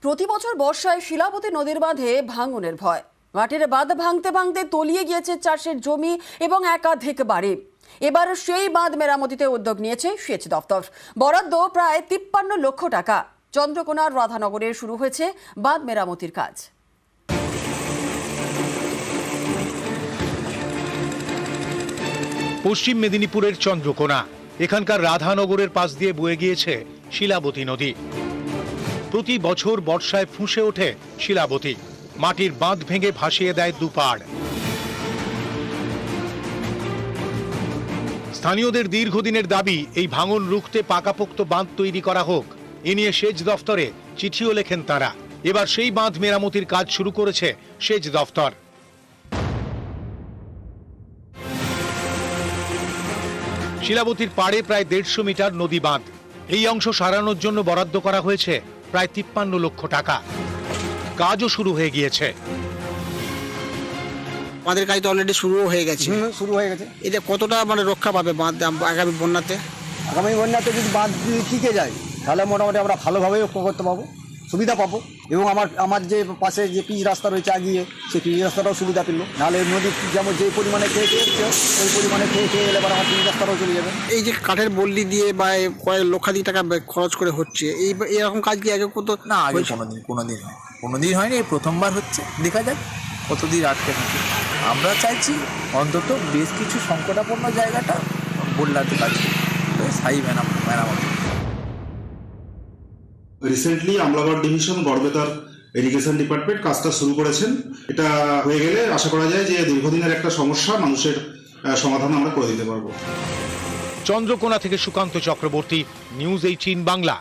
প্রতি বছর বর্ষায় শিলাবতী নদীর বাঁধে ভাঙনের ভয়। মাটির বাঁধ ভাঙতে ভাঙতে তলিয়ে গিয়েছে চাষের জমি এবং একাধিক বাড়ি। এবার সেই বাঁধ মেরামতিতে উদ্যোগ নিয়েছে সেচ দফতর। বরাদ্দ প্রায় 53 লক্ষ টাকা। চন্দ্রকোনার রাধানগরে শুরু হয়েছে বাঁধ মেরামতির কাজ। পশ্চিম মেদিনীপুরের চন্দ্রকোনা, এখানকার রাধানগরের পাশ দিয়ে বয়ে গিয়েছে শিলাবতী নদী। প্রতি বছর বর্ষায় ফুঁসে ওঠে শিলাবতী, মাটির বাঁধ ভেঙে ভাসিয়ে দেয় দুপাড়। স্থানীয়দের দীর্ঘদিনের দাবি এই ভাঙন রুখতে পাকাপোক্ত বাঁধ তৈরি করা হোক। এ নিয়ে সেচ দফতরে চিঠিও লেখেন তারা। এবার সেই বাঁধ মেরামতির কাজ শুরু করেছে সেচ দফতর। শিলাবতীর পাড়ে প্রায় 150 মিটার নদী বাঁধ। এই অংশ সারানোর জন্য বরাদ্দ করা হয়েছে প্রায় 53 লক্ষ টাকা। কাজও শুরু হয়ে গিয়েছে। আমাদের কাজ তো অলরেডি শুরু হয়ে গেছে। এটা কতটা রক্ষা পাবে বাঁধ আগামী বন্যাতে? আগামী বন্যাতে যদি বাঁধ টিকে যায় তাহলে মোটামুটি আমরা ভালোভাবে রক্ষা করতে পাবো, সুবিধা পাবো। এবং আমার যে পাশে যে পিচ রাস্তা রয়েছে আগিয়ে, সেই পিচ রাস্তাটাও সুবিধা পেল। নাহলে নদী যেমন যে পরিমাণে খেয়ে এসছে ওই পরিমাণে খেয়ে এলে এবার আমার পিচ রাস্তাটাও চলে যাবে। এই যে কাঠের বল্লি দিয়ে বা কয়েক লক্ষাধিক টাকা খরচ করে হচ্ছে, এরকম কাজ কি আগে কত? না, আগে কোনোদিন হয়নি, এই প্রথমবার হচ্ছে। দেখা যাক কতদিন আটকে থাকে। আমরা চাইছি অন্তত বেশ কিছু সংকটাপন্ন জায়গাটা বদলাতে পারছি স্থায়ী মেরামত। রিসেন্টলি আমলাগড় ডিভিশন গড়বেতার ইরিগেশন ডিপার্টমেন্ট কাজটা শুরু করেছেন। এটা হয়ে গেলে আশা করা যায় যে দীর্ঘদিনের একটা সমস্যা মানুষের সমাধান আমরা করে দিতে পারবো। চন্দ্রকোনা থেকে সুকান্ত চক্রবর্তী, নিউজ 18 বাংলা।